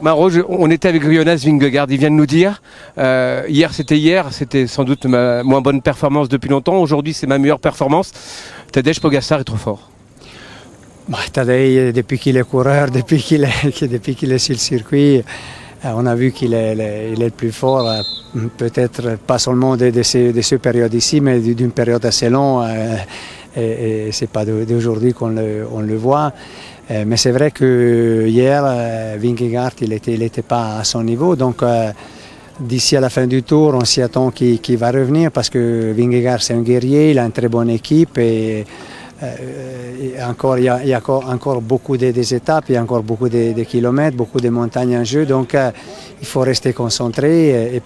Maro, on était avec Jonas Vingegaard, il vient de nous dire, hier c'était sans doute ma moins bonne performance depuis longtemps, aujourd'hui c'est ma meilleure performance. Tadej Pogačar est trop fort. Tadej, depuis qu'il est coureur, depuis qu'il est sur le circuit, on a vu qu'il est le plus fort, peut-être pas seulement de ces périodes ici, mais d'une période assez longue, et c'est pas d'aujourd'hui qu'on le voit. Mais c'est vrai que hier, Vingegaard, il était pas à son niveau, donc d'ici à la fin du tour, on s'y attend qu'il va revenir parce que Vingegaard c'est un guerrier, il a une très bonne équipe et il y a encore beaucoup d'étapes, il y a encore beaucoup de kilomètres, beaucoup de montagnes en jeu, donc il faut rester concentré et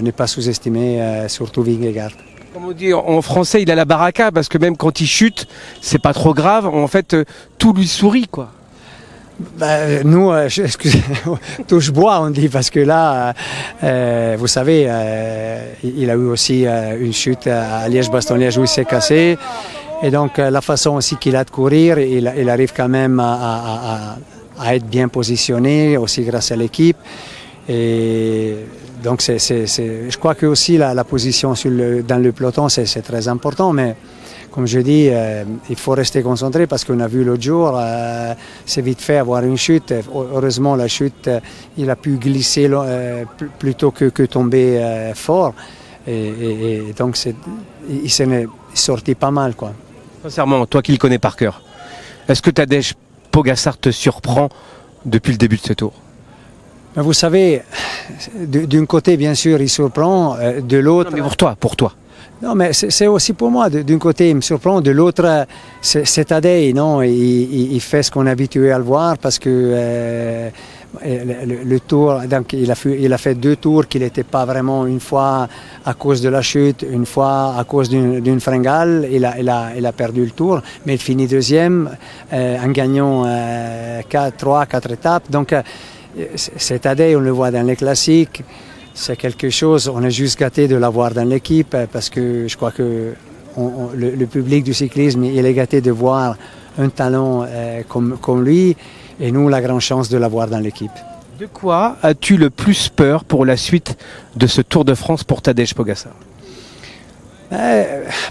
ne pas sous-estimer surtout Vingegaard. Comme on dit en français, il a la baraka parce que même quand il chute, c'est pas trop grave. En fait, tout lui sourit, quoi. Nous, touche bois, on dit, parce que là, vous savez, il a eu aussi une chute à Liège-Bastogne-Liège où il s'est cassé. Et donc, la façon aussi qu'il a de courir, il arrive quand même à être bien positionné, aussi grâce à l'équipe. Et donc, je crois que aussi la position dans le peloton, c'est très important, mais comme je dis, il faut rester concentré parce qu'on a vu l'autre jour, c'est vite fait avoir une chute. Heureusement, la chute, il a pu glisser plutôt que tomber fort. Et donc, il s'en est sorti pas mal, quoi. Sincèrement, toi qui le connais par cœur, est-ce que Tadej Pogačar te surprend depuis le début de ce tour? Vous savez, d'un côté, bien sûr, il surprend, de l'autre... Mais pour toi. Non, mais c'est aussi pour moi. D'un côté, il me surprend, de l'autre, c'est Tadej, non? Il fait ce qu'on est habitué à le voir parce que le tour, donc il a fait 2 tours qu'il n'était pas vraiment, une fois à cause de la chute, une fois à cause d'une fringale, il a perdu le tour, mais il finit deuxième en gagnant 3-4 étapes. Donc, c'est Tadej, on le voit dans les classiques, c'est quelque chose, on est juste gâté de l'avoir dans l'équipe parce que je crois que le public du cyclisme, il est gâté de voir un talent comme lui et nous, la grande chance de l'avoir dans l'équipe. De quoi as-tu le plus peur pour la suite de ce Tour de France pour Tadej Pogačar?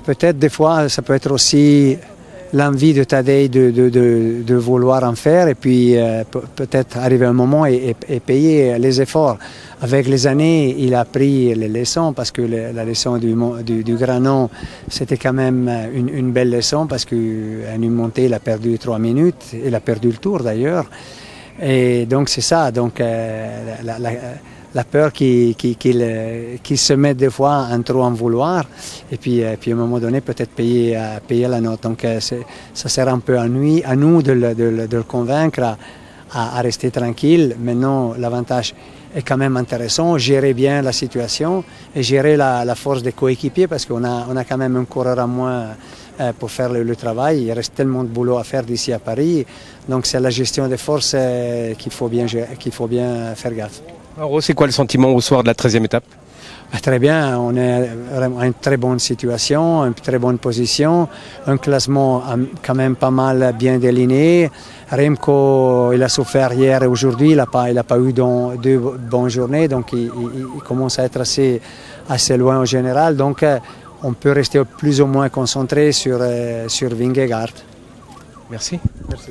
Peut-être des fois, ça peut être aussi l'envie de Tadej de vouloir en faire et puis peut-être arriver un moment et payer les efforts. Avec les années, il a pris les leçons parce que la leçon du Granon, c'était quand même une belle leçon parce qu'à une montée, il a perdu 3 minutes, il a perdu le tour d'ailleurs. Et donc c'est ça, donc la peur qu'il se mette des fois en trop en vouloir et puis à un moment donné peut-être payer la note. Donc ça sert un peu à nous de le convaincre à rester tranquille. Maintenant l'avantage est quand même intéressant, gérer bien la situation et gérer la force des coéquipiers parce qu'on a quand même un coureur à moins pour faire le travail. Il reste tellement de boulot à faire d'ici à Paris. Donc c'est la gestion des forces qu'il faut bien faire gaffe. Alors, c'est quoi le sentiment au soir de la 13e étape? Très bien, on est vraiment en une très bonne situation, une très bonne position, un classement quand même pas mal bien déliminé. Remco, il a souffert hier et aujourd'hui, il n'a pas eu 2 bonnes journées, donc il commence à être assez loin en général. Donc on peut rester plus ou moins concentré sur Vingegaard. Merci. Merci.